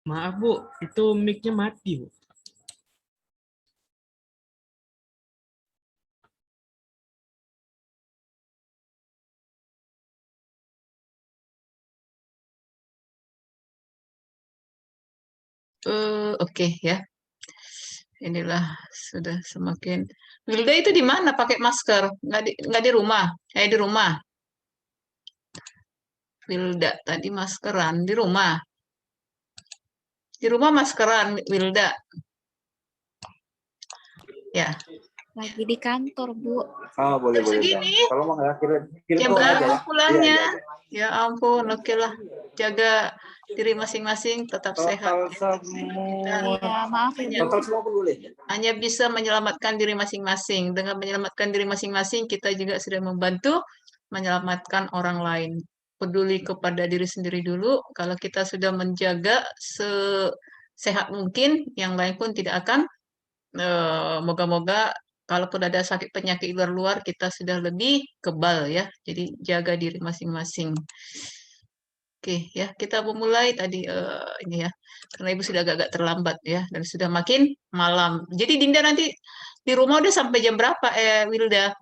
Maaf Bu, itu mic-nya mati Bu. Oke ya. Inilah sudah semakin. Wilda itu di mana pakai masker? Nggak di rumah? Di rumah. Wilda tadi maskeran di rumah. Di rumah maskeran Wilda. Ya. Lagi di kantor, Bu. Oh, boleh, boleh. Segini. Kalau mau nggak kirim Jam doang aja berapa ya. pulangnya? Iya, iya, iya. Ya ampun, oke lah. Jaga diri masing-masing, tetap sehat. Total semua. Iya, maaf ya, Bu. Total semua pun boleh. Hanya bisa menyelamatkan diri masing-masing. Dengan menyelamatkan diri masing-masing, kita juga sudah membantu menyelamatkan orang lain. Peduli kepada diri sendiri dulu. Kalau kita sudah menjaga sehat mungkin, yang lain pun tidak akan. Moga-moga kalaupun ada sakit penyakti luar-luar, kita sudah lebih kebal ya. Jadi jaga diri masing-masing. Oke ya, kita memulai tadi ini ya, karena ibu sudah agak terlambat ya, dan sudah makin malam. Jadi Dinda nanti di rumah udah sampai jam berapa, Wilda?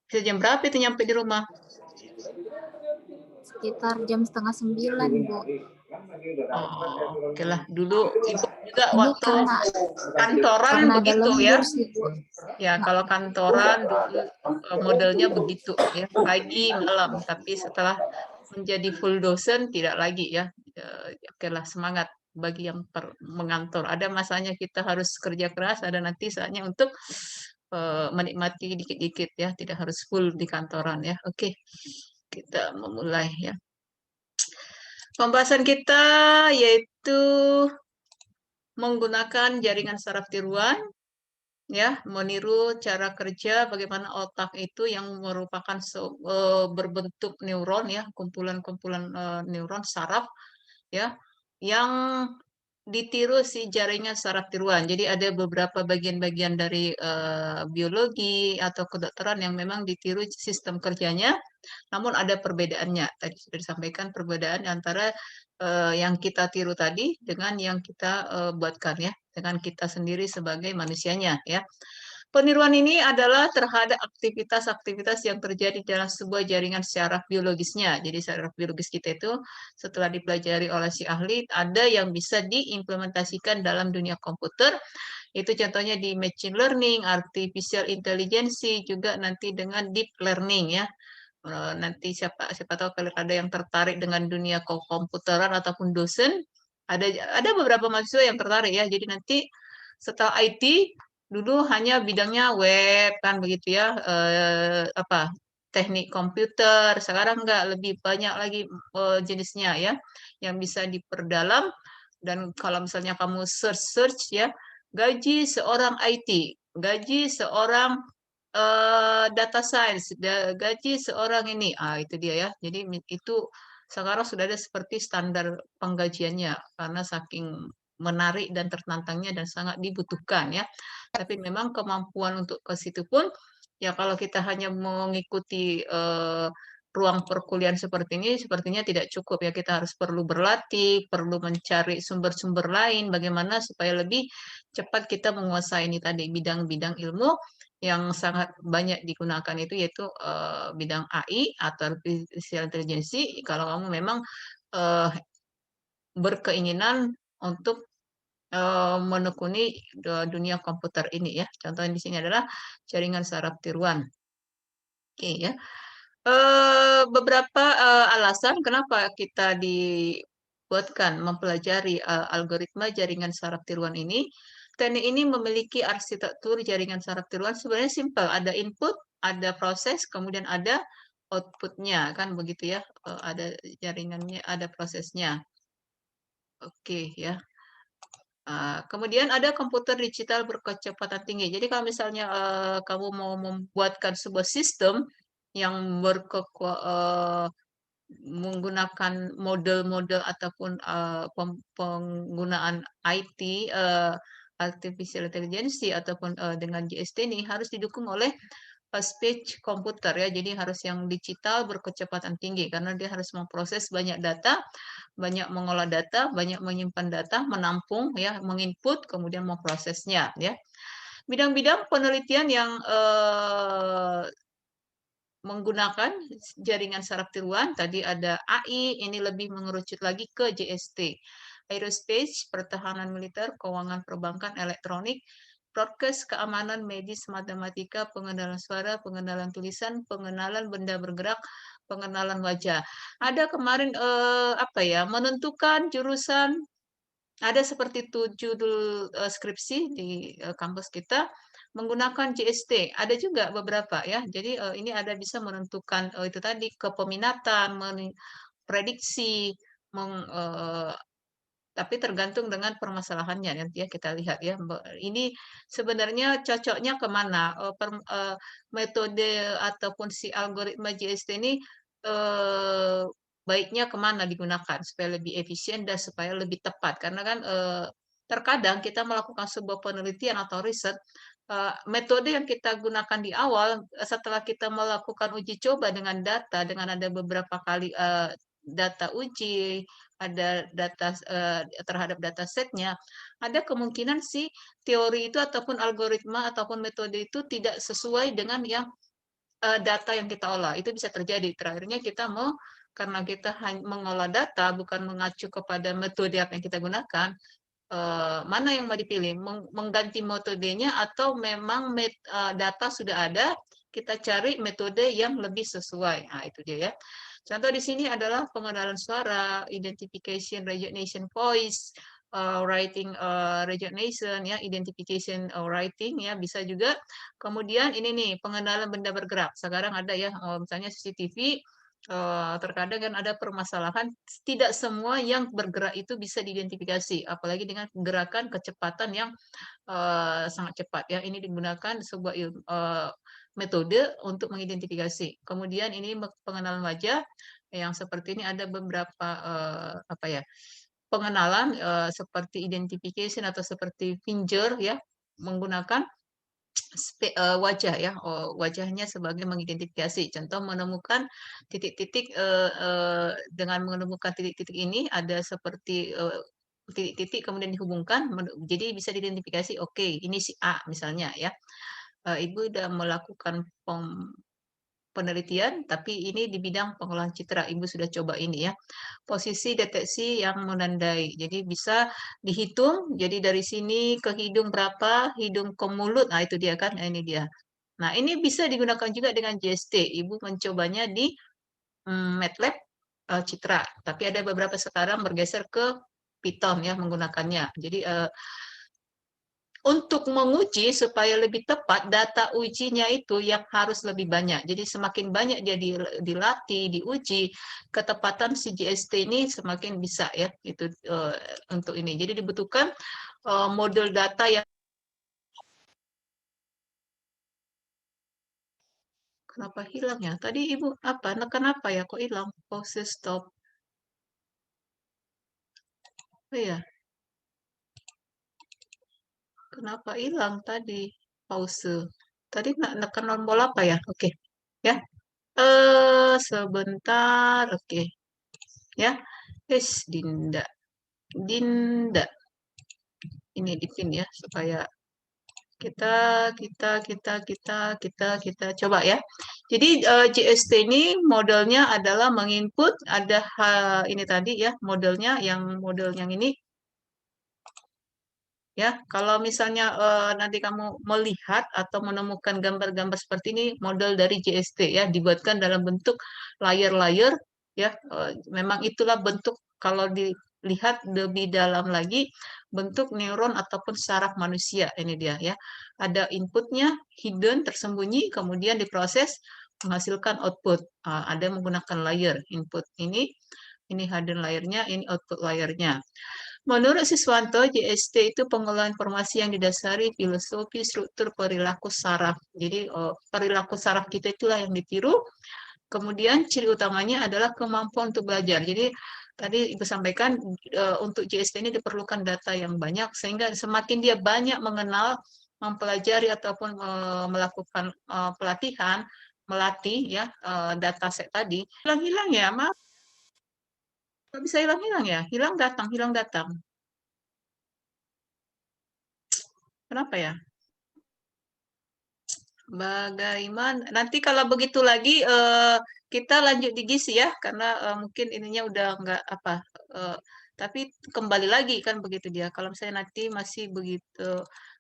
Bisa jam berapa itu nyampe di rumah? Sekitar jam 8:30, Bu. Oh, oke lah. Dulu ibu juga Ini waktu kantoran karena ada begitu ya. lembur sih, Bu. Ya, kalau kantoran dulu modelnya begitu ya, pagi malam. Tapi setelah menjadi full dosen tidak lagi ya. Oke lah, semangat bagi yang mengantor. Ada masanya kita harus kerja keras, ada nanti saatnya untuk menikmati dikit-dikit ya, tidak harus full di kantoran ya. Oke, kita memulai ya. Pembahasan kita yaitu menggunakan jaringan saraf tiruan ya, meniru cara kerja bagaimana otak itu yang merupakan berbentuk neuron ya, kumpulan-kumpulan neuron saraf ya, yang ditiru si jaringan saraf tiruan. Jadi ada beberapa bagian-bagian dari biologi atau kedokteran yang memang ditiru sistem kerjanya, namun ada perbedaannya. Tadi sudah disampaikan perbedaan antara yang kita tiru tadi dengan yang kita buatkan ya, dengan kita sendiri sebagai manusianya ya. Peniruan ini adalah terhadap aktivitas-aktivitas yang terjadi dalam sebuah jaringan saraf biologisnya. Jadi saraf biologis kita itu setelah dipelajari oleh si ahli, ada yang bisa diimplementasikan dalam dunia komputer. Itu contohnya di machine learning, artificial intelligence, juga nanti dengan deep learning ya. Nanti siapa tahu kalau ada yang tertarik dengan dunia komputeran ataupun dosen, ada beberapa mahasiswa yang tertarik ya. Jadi nanti setelah IT dulu hanya bidangnya web kan begitu ya, teknik komputer. Sekarang enggak, lebih banyak lagi jenisnya ya yang bisa diperdalam. Dan kalau misalnya kamu search ya, gaji seorang IT, gaji seorang data science, gaji seorang ini, itu dia ya. Jadi itu sekarang sudah ada seperti standar penggajiannya karena saking menarik dan tertantangnya dan sangat dibutuhkan ya. Tapi memang kemampuan untuk ke situ pun ya kalau kita hanya mengikuti ruang perkuliahan seperti ini sepertinya tidak cukup ya, kita harus perlu berlatih, perlu mencari sumber-sumber lain bagaimana supaya lebih cepat kita menguasai ini tadi bidang-bidang ilmu yang sangat banyak digunakan itu yaitu bidang AI atau artificial intelligence. Kalau kamu memang berkeinginan untuk menekuni dunia komputer ini ya. Contohnya di sini adalah jaringan saraf tiruan. Oke ya. Beberapa alasan kenapa kita dibuatkan mempelajari algoritma jaringan saraf tiruan ini. Teknik ini memiliki arsitektur jaringan saraf tiruan sebenarnya simpel. Ada input, ada proses, kemudian ada outputnya kan begitu ya. Ada jaringannya, ada prosesnya. Oke ya. Kemudian ada komputer digital berkecepatan tinggi. Jadi kalau misalnya kamu mau membuatkan sebuah sistem yang menggunakan model-model ataupun penggunaan IT, artificial intelligence ataupun dengan GST ini harus didukung oleh speech komputer ya. Jadi harus yang digital berkecepatan tinggi karena dia harus memproses banyak data, banyak mengolah data, banyak menyimpan data, menampung ya, menginput kemudian memprosesnya ya. Bidang-bidang penelitian yang menggunakan jaringan saraf tiruan, tadi ada AI, ini lebih mengerucut lagi ke JST. Aerospace, pertahanan militer, keuangan perbankan, elektronik, broadcast, keamanan, medis, matematika, pengenalan suara, pengenalan tulisan, pengenalan benda bergerak, pengenalan wajah. Ada kemarin apa ya, menentukan jurusan, ada seperti itu judul skripsi di kampus kita menggunakan JST. Ada juga beberapa ya. Jadi ini ada bisa menentukan itu tadi kepeminatan, prediksi, tapi tergantung dengan permasalahannya nanti ya kita lihat ya. Ini sebenarnya cocoknya kemana? Metode ataupun si algoritma JST ini baiknya kemana digunakan supaya lebih efisien dan supaya lebih tepat. Karena kan terkadang kita melakukan sebuah penelitian atau riset, metode yang kita gunakan di awal setelah kita melakukan uji coba dengan data, dengan ada beberapa kali data uji, ada data terhadap data setnya, ada kemungkinan si teori itu ataupun algoritma ataupun metode itu tidak sesuai dengan yang data yang kita olah. Itu bisa terjadi. Terakhirnya kita mau karena kita hanya mengolah data bukan mengacu kepada metode apa yang kita gunakan, mana yang mau dipilih, mengganti metodenya atau memang data sudah ada, kita cari metode yang lebih sesuai. Nah, itu dia ya. Contoh di sini adalah pengenalan suara, identification recognition voice, writing recognition ya, identification writing ya bisa juga. Kemudian ini nih pengenalan benda bergerak. Sekarang ada ya misalnya CCTV, terkadang kan ada permasalahan tidak semua yang bergerak itu bisa diidentifikasi, apalagi dengan gerakan kecepatan yang sangat cepat ya. Ini digunakan sebuah metode untuk mengidentifikasi. Kemudian ini pengenalan wajah yang seperti ini ada beberapa apa ya pengenalan seperti identification atau seperti finger ya menggunakan wajah ya, wajahnya sebagai mengidentifikasi. Contoh menemukan titik-titik dengan menemukan titik-titik ini ada seperti titik-titik kemudian dihubungkan, jadi bisa diidentifikasi. Oke, ini si A misalnya ya. Ibu sudah melakukan penelitian, tapi ini di bidang pengolahan citra. Ibu sudah coba ini ya. Posisi deteksi yang menandai. Jadi bisa dihitung. Jadi dari sini ke hidung berapa, hidung ke mulut. Nah itu dia kan, ini dia. Nah ini bisa digunakan juga dengan JST. Ibu mencobanya di MATLAB citra. Tapi ada beberapa sekarang bergeser ke Python ya menggunakannya. Jadi untuk menguji supaya lebih tepat, data ujinya itu yang harus lebih banyak. Jadi semakin banyak dia dilatih, diuji, ketepatan si JST ini semakin bisa ya itu untuk ini. Jadi dibutuhkan model data yang kenapa hilang ya? Tadi Ibu apa? Nekan apa ya? Kok hilang? Pause stop. Oh iya. Kenapa hilang tadi? Pause. Tadi nekan tombol apa ya? Oke. Ya. Sebentar. Oke. Ya. Dinda. Dinda. Ini di pin ya supaya kita coba ya. Jadi JST ini modelnya adalah menginput ada ini tadi ya modelnya yang model yang ini ya. Kalau misalnya nanti kamu melihat atau menemukan gambar-gambar seperti ini model dari JST ya dibuatkan dalam bentuk layer-layer ya. Memang itulah bentuk kalau dilihat lebih dalam lagi bentuk neuron ataupun saraf manusia ini dia ya. Ada inputnya hidden tersembunyi kemudian diproses menghasilkan output. Ada menggunakan layer input ini hidden layernya, ini output layernya. Menurut Siswanto, JST itu pengolahan informasi yang didasari filosofi struktur perilaku saraf. Jadi perilaku saraf kita itulah yang ditiru. Kemudian ciri utamanya adalah kemampuan untuk belajar. Jadi tadi Ibu sampaikan untuk JST ini diperlukan data yang banyak sehingga semakin dia banyak mengenal mempelajari ataupun melakukan pelatihan, melatih ya dataset tadi, hilang-hilang ya, maaf. Nggak bisa hilang-hilang ya, hilang datang, hilang datang. Kenapa ya? Bagaimana? Nanti kalau begitu lagi kita lanjut di gizi ya, karena mungkin ininya udah nggak apa. eh, tapi kembali lagi kan begitu dia. Kalau misalnya nanti masih begitu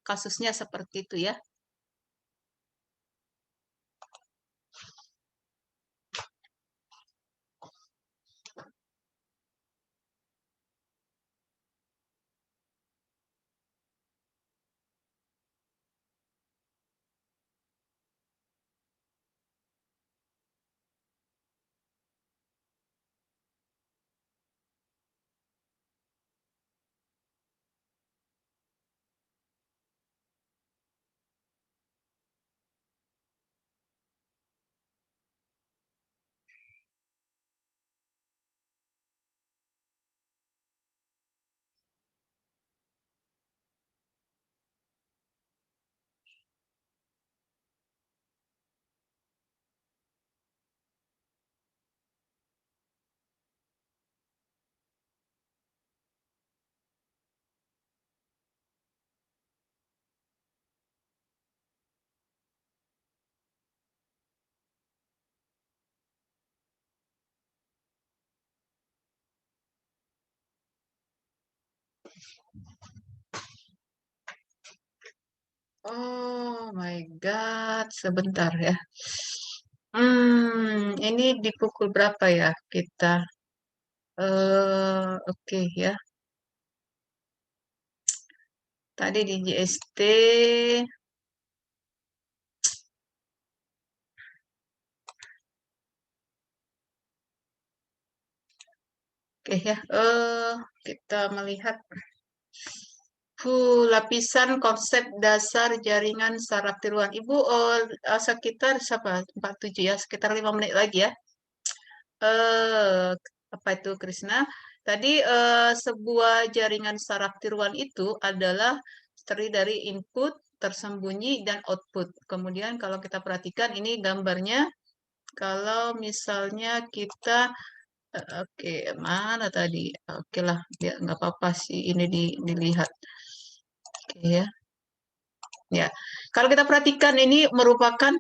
kasusnya seperti itu ya. Oh my God, sebentar ya. Ini di pukul berapa ya kita? Oke ya. Tadi di JST. Oke ya. Kita melihat lapisan konsep dasar jaringan saraf tiruan. Ibu sekitar 47 ya, sekitar 5 menit lagi ya. Apa itu Krisna? Tadi sebuah jaringan saraf tiruan itu adalah terdiri dari input, tersembunyi, dan output. Kemudian kalau kita perhatikan ini gambarnya, kalau misalnya kita, oke, mana tadi? Oke lah, ya nggak apa-apa sih ini dilihat. Oke ya. Ya, kalau kita perhatikan ini merupakan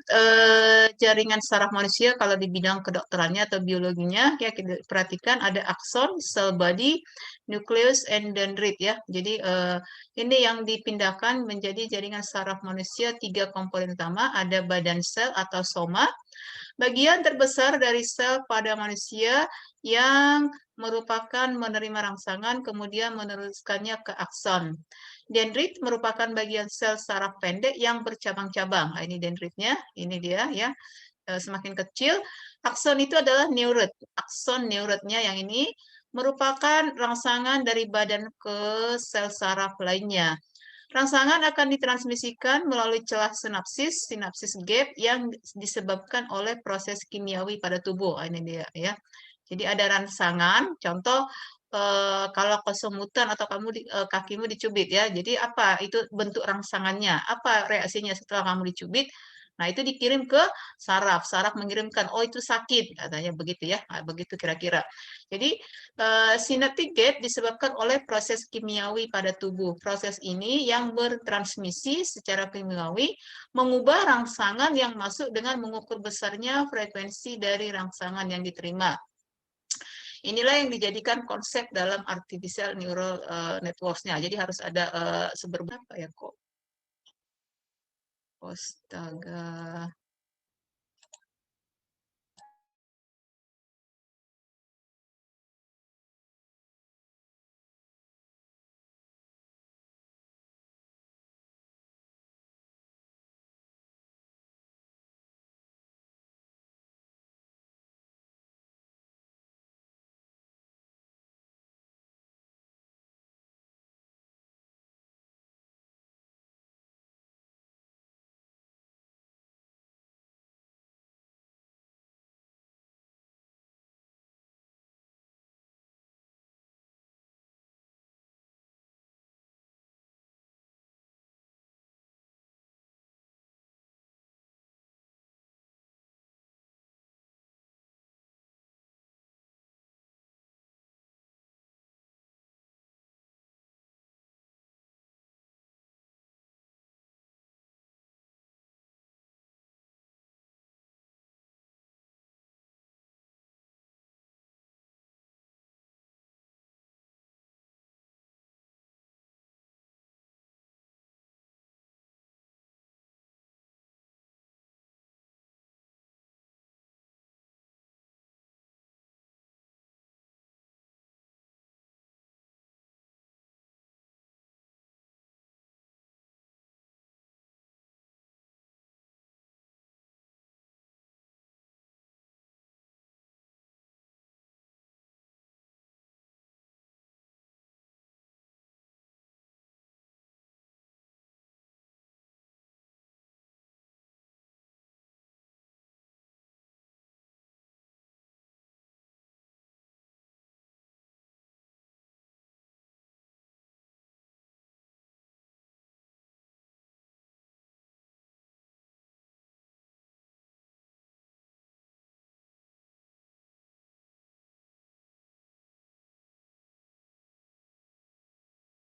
jaringan saraf manusia kalau di bidang kedokterannya atau biologinya ya kita perhatikan ada akson, cell body, nucleus, and dendrit ya. Jadi ini yang dipindahkan menjadi jaringan saraf manusia 3 komponen utama ada badan sel atau soma. Bagian terbesar dari sel pada manusia yang merupakan menerima rangsangan kemudian meneruskannya ke akson. Dendrit merupakan bagian sel saraf pendek yang bercabang-cabang. Nah, ini dendritnya, ini dia ya. Semakin kecil, akson itu adalah neuron. Akson neuronnya yang ini merupakan rangsangan dari badan ke sel saraf lainnya. Rangsangan akan ditransmisikan melalui celah sinapsis, sinapsis gap yang disebabkan oleh proses kimiawi pada tubuh. Ini dia ya. Jadi ada rangsangan, contoh kalau kesemutan atau kakimu dicubit ya. Jadi apa itu bentuk rangsangannya? Apa reaksinya setelah kamu dicubit? Nah, itu dikirim ke saraf. Saraf mengirimkan, oh itu sakit, katanya begitu ya. Nah, begitu kira-kira. Jadi synaptic gap disebabkan oleh proses kimiawi pada tubuh. Proses ini yang bertransmisi secara kimiawi mengubah rangsangan yang masuk dengan mengukur besarnya frekuensi dari rangsangan yang diterima. Inilah yang dijadikan konsep dalam artificial neural networks-nya. Jadi harus ada seberapa ya kok. Astaga.